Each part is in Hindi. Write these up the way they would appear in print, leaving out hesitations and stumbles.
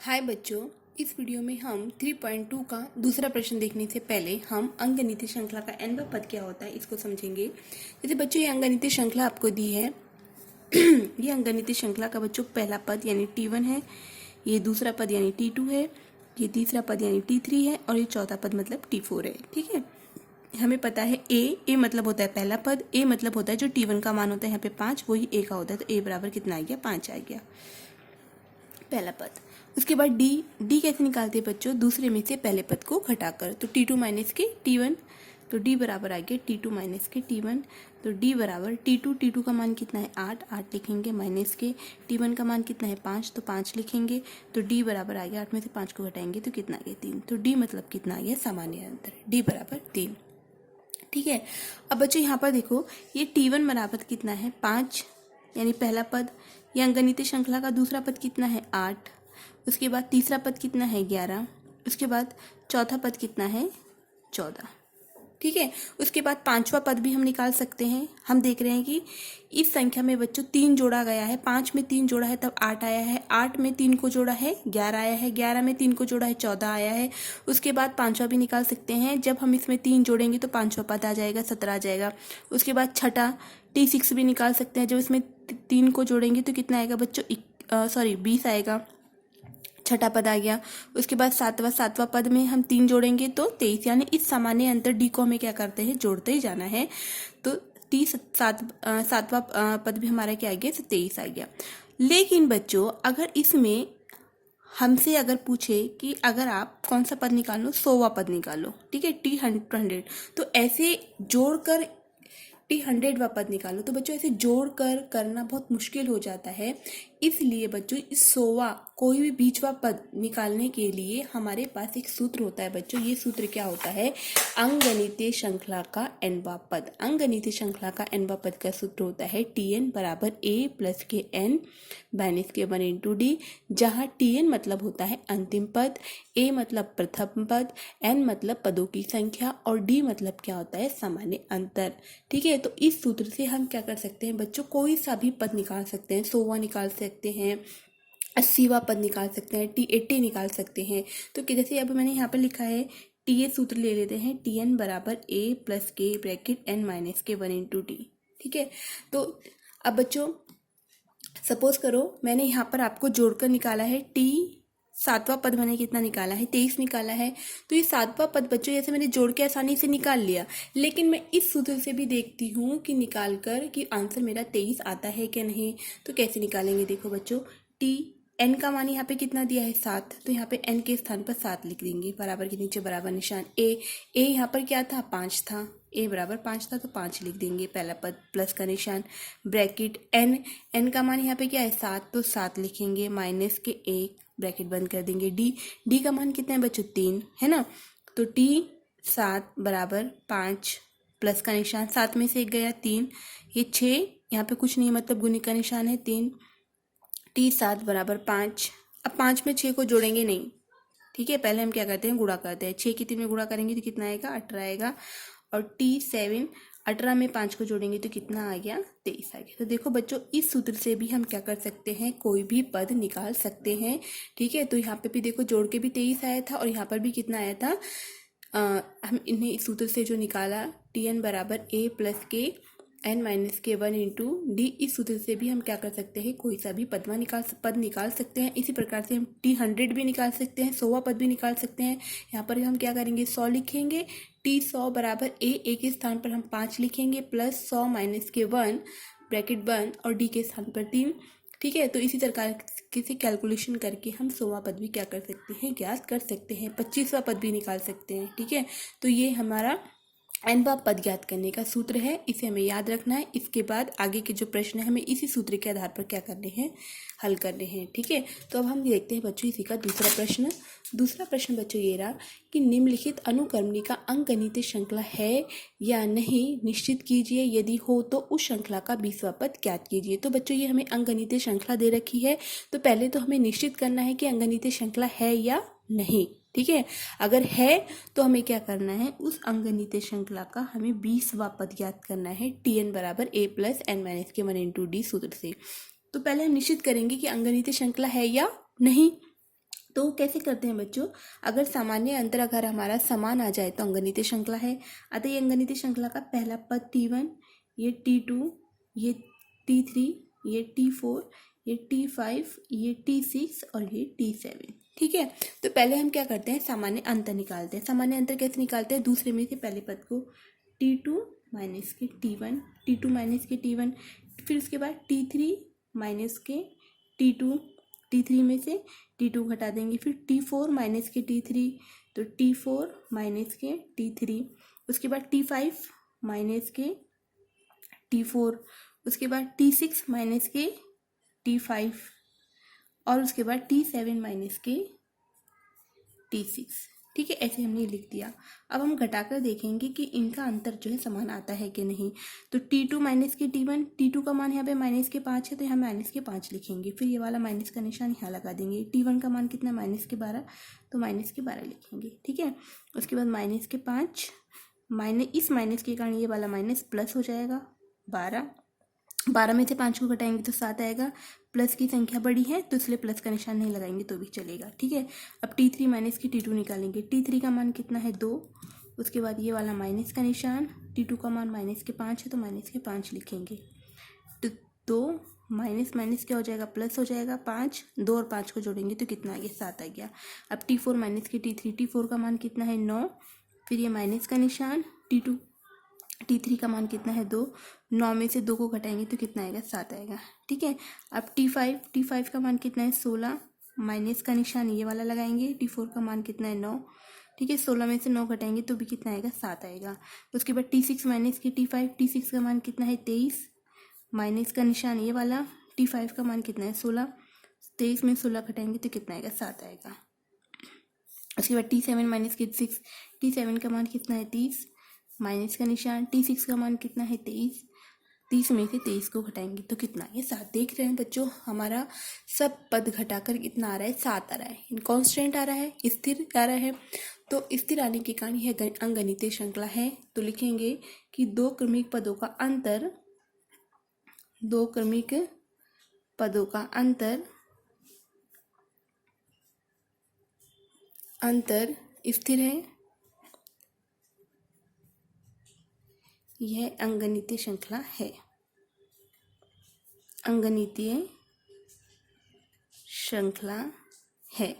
हाय बच्चों, इस वीडियो में हम 3.2 का दूसरा प्रश्न देखने से पहले हम अंकगणितीय श्रृंखला का nवां पद क्या होता है इसको समझेंगे। जैसे बच्चों ये अंकगणितीय श्रृंखला आपको दी है। ये अंकगणितीय श्रृंखला का बच्चों पहला पद यानी T1 है, ये दूसरा पद यानी T2 है, ये तीसरा पद यानी T3 है और ये चौथा पद मतलब T4 है। ठीक है, हमें पता है ए मतलब होता है पहला पद, ए मतलब होता है जो T1 का मान होता है यहाँ पे 5, वही ए का होता है, तो ए बराबर कितना आ गया 5 आ गया पहला पद। उसके बाद डी कैसे निकालते हैं बच्चों, दूसरे में से पहले पद को घटाकर, तो T2 माइनस के T1, तो डी बराबर आ गया T2 माइनस के T1, तो डी बराबर T2 का मान कितना है 8 लिखेंगे, माइनस के T1 का मान कितना है 5, तो 5 लिखेंगे, तो डी बराबर आ गया 8 में से 5 को घटाएंगे तो कितना आ गया 3, तो डी मतलब कितना आ गया सामान्य अंतर, डी बराबर 3। ठीक है, अब बच्चों यहाँ पर देखो ये T1 बराबर कितना है 5 यानी पहला पद, ये अंकगणितीय श्रृंखला का दूसरा पद कितना है 8, उसके बाद तीसरा पद कितना है 11, उसके बाद चौथा पद कितना है 14। ठीक है, उसके बाद पांचवा पद भी हम निकाल सकते हैं। हम देख रहे हैं कि इस संख्या में बच्चों 3 जोड़ा गया है, 5 में 3 जोड़ा है तब 8 आया है, 8 में 3 को जोड़ा है 11 आया है, 11 में 3 को जोड़ा है 14 आया है। उसके बाद पांचवा भी निकाल सकते हैं, जब हम इसमें 3 जोड़ेंगे तो पांचवा पद आ जाएगा 17 आ जाएगा। उसके बाद छठा T6 भी निकाल सकते हैं, जब इसमें 3 को जोड़ेंगे तो कितना आएगा बच्चों 20 आएगा, छठा पद आ गया। उसके बाद सातवां पद में हम 3 जोड़ेंगे तो 23, यानी इस सामान्य अंतर डी को हमें क्या करते हैं जोड़ते ही जाना है, तो सातवां पद भी हमारा क्या आ गया 23 आ गया। लेकिन बच्चों अगर इसमें हमसे अगर पूछे कि अगर आप कौन सा पद निकालो 100वां पद निकालो, ठीक है T100, तो ऐसे जोड़कर T100वां पद निकालो, तो बच्चों ऐसे जोड़ कर करना बहुत मुश्किल हो जाता है। इसलिए बच्चों इस 100वां कोई भी बीचवा पद निकालने के लिए हमारे पास एक सूत्र होता है बच्चों। ये सूत्र क्या होता है, अंकगणितीय श्रृंखला का nवां पद। अंकगणितीय श्रृंखला का nवां पद का सूत्र होता है Tn बराबर a प्लस के n माइनस के 1 इंटू डी, जहाँ Tn मतलब होता है अंतिम पद, a मतलब प्रथम पद, n मतलब पदों की संख्या और d मतलब क्या होता है सामान्य अंतर। ठीक है, तो इस सूत्र से हम क्या कर सकते हैं बच्चों, कोई सा भी पद निकाल सकते हैं, 100वां निकाल सकते हैं, 80वां पद निकाल सकते हैं, T80 निकाल सकते हैं। तो जैसे अब मैंने यहाँ पर लिखा है टी सूत्र ले लेते हैं, Tn बराबर a प्लस के ब्रैकेट n माइनस के 1 इंटू डी। ठीक है, तो अब बच्चों सपोज करो मैंने यहाँ पर आपको जोड़कर निकाला है सातवां पद मैंने कितना निकाला है 23 निकाला है, तो ये सातवां पद बच्चों जैसे मैंने जोड़ के आसानी से निकाल लिया, लेकिन मैं इस सूत्र से भी देखती हूँ कि निकाल कर कि आंसर मेरा 23 आता है क्या नहीं। तो कैसे निकालेंगे, देखो बच्चों n का मान यहाँ पे कितना दिया है 7, तो यहाँ पे n के स्थान पर 7 लिख देंगे, बराबर के नीचे बराबर निशान। a यहाँ पर क्या था 5 था, a बराबर 5 था तो 5 लिख देंगे, पहला पद प्लस का निशान, ब्रैकेट n का मान यहाँ पे क्या है 7, तो 7 लिखेंगे, माइनस के 1 ब्रैकेट बंद कर देंगे। d का मान कितना है बच्चों 3 है ना, तो T7 बराबर 5 प्लस का निशान, 7 में से 1 गया 3, ये 6 यहाँ पे कुछ नहीं मतलब गुणे का निशान है 3, T7 बराबर 5। अब 5 में 6 को जोड़ेंगे नहीं, ठीक है पहले हम क्या करते हैं गुणा करते हैं, 6 की 3 में गुणा करेंगे तो कितना आएगा 18 आएगा, और T7 18 में 5 को जोड़ेंगे तो कितना आ गया 23 आ गया। तो देखो बच्चों इस सूत्र से भी हम क्या कर सकते हैं कोई भी पद निकाल सकते हैं। ठीक है, तो यहाँ पे भी देखो जोड़ के भी 23 आया था और यहाँ पर भी कितना आया था, हम इन्हें इस सूत्र से जो निकाला Tn बराबर a प्लस के n माइनस के 1 इंटू डी, इस सूत्र से भी हम क्या कर सकते हैं कोई सा भी पद निकाल सकते हैं। इसी प्रकार से हम T100 भी निकाल सकते हैं, 100वां पद भी निकाल सकते हैं। यहाँ पर हम क्या करेंगे 100 लिखेंगे, T100 बराबर a के स्थान पर हम 5 लिखेंगे, प्लस 100 माइनस के 1 ब्रैकेट बंद और डी के स्थान पर 3। ठीक है, तो इसी प्रकार से कैलकुलेशन करके हम 100वां पद भी क्या कर सकते हैं ज्ञात कर सकते हैं, 25वां पद भी निकाल सकते हैं। ठीक है, तो ये हमारा nवां पद ज्ञात करने का सूत्र है, इसे हमें याद रखना है। इसके बाद आगे के जो प्रश्न है हमें इसी सूत्र के आधार पर क्या करने हैं हल करने हैं। ठीक है, तो अब हम देखते हैं बच्चों इसी का दूसरा प्रश्न। दूसरा प्रश्न बच्चों ये रहा कि निम्नलिखित अनुक्रमणी का अंकगणितीय श्रृंखला है या नहीं निश्चित कीजिए, यदि हो तो उस श्रृंखला का 20वां पद ज्ञात कीजिए। तो बच्चों ये हमें अंकगणितीय श्रृंखला दे रखी है, तो पहले तो हमें निश्चित करना है कि अंकगणितीय श्रृंखला है या नहीं। ठीक है, अगर है तो हमें क्या करना है उस अंकगणितीय श्रृंखला का हमें 20वां पद ज्ञात करना है, Tn बराबर a प्लस n माइनस के 1 इंटू डी सूत्र से। तो पहले हम निश्चित करेंगे कि अंकगणितीय श्रृंखला है या नहीं। तो कैसे करते हैं बच्चों, अगर सामान्य अंतर अगर हमारा समान आ जाए तो अंगनीय श्रृंखला है। अतः ये अंगनीय श्रृंखला का पहला पद T1, ये T2, ये T3, ये T4, ये T5, ये T6 और ये T7। ठीक है, तो पहले हम क्या करते हैं, सामान्य अंतर निकालते हैं। सामान्य अंतर कैसे निकालते हैं, दूसरे में से पहले पद को T2 माइनस के T1, T2 माइनस के T1, फिर उसके बाद T3 माइनस के T2, T3 में से T2 घटा देंगे, फिर T4 माइनस के T3, तो T4 माइनस के T3, उसके बाद T5 माइनस के T4, उसके बाद T6 माइनस के T5 और उसके बाद T7 माइनस के T6। ठीक है, ऐसे हमने लिख दिया। अब हम घटाकर देखेंगे कि इनका अंतर जो है समान आता है कि नहीं। तो T2 माइनस के T1, T2 का मान यहाँ पे माइनस के 5 है तो यहाँ माइनस के 5 लिखेंगे, फिर ये वाला माइनस का निशान यहाँ लगा देंगे। T1 का मान कितना, माइनस के 12, तो माइनस के 12 लिखेंगे। ठीक है, उसके बाद माइनस के 5, इस माइनस के कारण ये वाला माइनस प्लस हो जाएगा 12, 12 में से 5 को घटाएंगे तो 7 आएगा। प्लस की संख्या बड़ी है तो इसलिए प्लस का निशान नहीं लगाएंगे तो भी चलेगा। ठीक है, अब T3 माइनस की T2 निकालेंगे। T3 का मान कितना है 2, उसके बाद ये वाला माइनस का निशान, T2 का मान माइनस के 5 है तो माइनस के 5 लिखेंगे। तो 2 माइनस माइनस क्या हो जाएगा, प्लस हो जाएगा 5, 2 और 5 को जोड़ेंगे तो कितना आ गया, 7 आ गया। अब T4 माइनस की T3, T4 का मान कितना है 9, फिर ये माइनस का निशान, T3 का मान कितना है 2, 9 में से 2 को घटाएंगे तो कितना आएगा, 7 आएगा। ठीक है, अब T5 का मान कितना है 16, माइनस का निशान ये वाला लगाएंगे। T4 का मान कितना है 9। ठीक है, 16 में से 9 घटाएंगे तो भी कितना आएगा, 7 आएगा। उसके बाद T6 माइनस की T5, T6 का मान कितना है 23, माइनस का निशान ये वाला। T5 का मान कितना है 16, 23 में 16 घटाएंगे तो कितना आएगा, 7 आएगा। उसके बाद T7 माइनस की 6, T7 का मान कितना है 30, माइनस का निशान। T6 का मान कितना है 23, 30 में से 23 को घटाएंगे तो कितना, ये 7। देख रहे हैं बच्चों, हमारा सब पद घटाकर कितना आ रहा है, 7 आ रहा है। कांस्टेंट आ रहा है, स्थिर आ रहा है। तो स्थिर आने के कारण यह अंगनीय श्रृंखला है। तो लिखेंगे कि दो क्रमिक पदों का अंतर स्थिर है, यह अंगनीय श्रृंखला है। अंगनीय श्रृंखला है।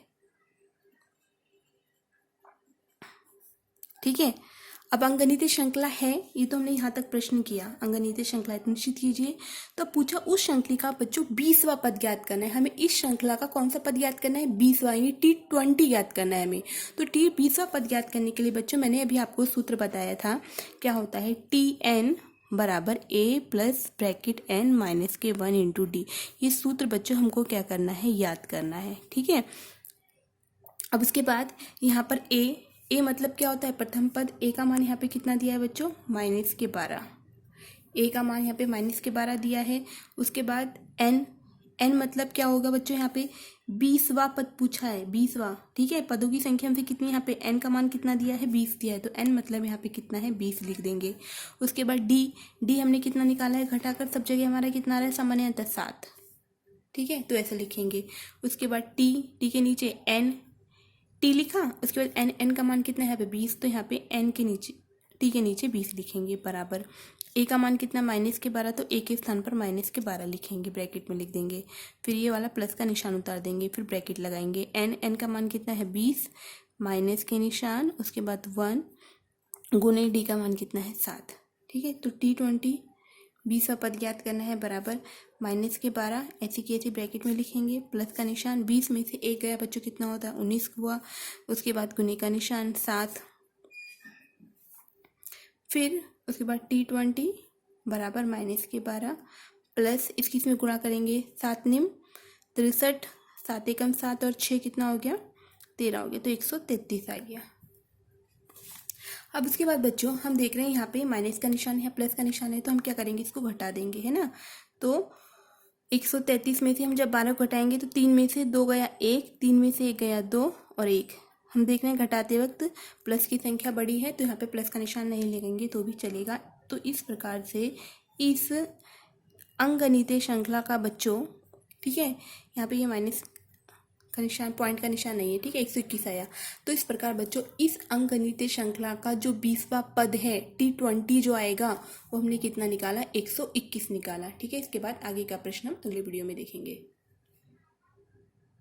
ठीक है, अब अंगनीय श्रृंखला है, ये तो हमने यहाँ तक प्रश्न किया। अंगनीय श्रृंखला निश्चित कीजिए। तो पूछा उस श्रृंखला का बच्चों 20वां पद ज्ञात करना है। हमें इस श्रृंखला का कौन सा पद ज्ञात करना है, 20वां, यानी T20 ज्ञात करना है हमें। तो 20वां पद ज्ञात करने के लिए बच्चों मैंने अभी आपको सूत्र बताया था, क्या होता है, Tn बराबर A plus bracket n minus के 1 इंटू डी। ये सूत्र बच्चों हमको क्या करना है, याद करना है। ठीक है, अब उसके बाद यहाँ पर ए मतलब क्या होता है, प्रथम पद। ए का मान यहाँ पे कितना दिया है बच्चों, -12। ए का मान यहाँ पे -12 दिया है। उसके बाद एन मतलब क्या होगा बच्चों, यहाँ पे 20वां पद पूछा है, 20वां। ठीक है, पदों की संख्या हमसे कितनी, यहाँ पे एन का मान कितना दिया है, 20 दिया है, तो एन मतलब यहाँ पे कितना है, 20 लिख देंगे। उसके बाद डी हमने कितना निकाला है, घटाकर सब जगह हमारा कितना आ रहा है, सामान्य अंतर 7। ठीक है, तो ऐसे लिखेंगे। उसके बाद टी के नीचे एन, टी लिखा। उसके बाद एन का मान कितना है, यहाँ पे 20, तो यहाँ पे एन के नीचे, टी के नीचे 20 लिखेंगे बराबर। ए का मान कितना, -12, तो ए के स्थान पर -12 लिखेंगे, ब्रैकेट में लिख देंगे। फिर ये वाला प्लस का निशान उतार देंगे, फिर ब्रैकेट लगाएंगे। एन का मान कितना है 20, माइनस के निशान, उसके बाद 1 गुने डी का मान कितना है 7। ठीक है, तो T20 20वां पद ज्ञात करना है बराबर -12, ऐसे की ऐसे ब्रैकेट में लिखेंगे, प्लस का निशान। 20 में से 1 गया बच्चों, कितना होता है, 19 हुआ। उसके बाद गुने का निशान 7, फिर उसके बाद T20 बराबर -12 प्लस इसकी इसमें गुणा करेंगे, 7 निम 63, 7 एकम 7 और 6 कितना हो गया, 13 हो गया, तो 133 आ गया। अब उसके बाद बच्चों हम देख रहे हैं यहाँ पे माइनस का निशान है, प्लस का निशान है, तो हम क्या करेंगे, इसको घटा देंगे, है ना। तो 133 में से हम जब 12 घटाएंगे तो 3 में से 2 गया 1, 3 में से 1 गया 2 और 1। हम देख रहे हैं घटाते वक्त प्लस की संख्या बड़ी है, तो यहाँ पे प्लस का निशान नहीं लगेंगे तो भी चलेगा। तो इस प्रकार से इस अंगनीय श्रृंखला का बच्चों, ठीक है, यहाँ पे ये माइनस का निशान, पॉइंट का निशान नहीं है, ठीक है, 121 आया। तो इस प्रकार बच्चों इस अंकगणितीय श्रृंखला का जो 20वां पद है T20 जो आएगा वो हमने कितना निकाला, 121 निकाला। ठीक है, इसके बाद आगे का प्रश्न हम अगले वीडियो में देखेंगे।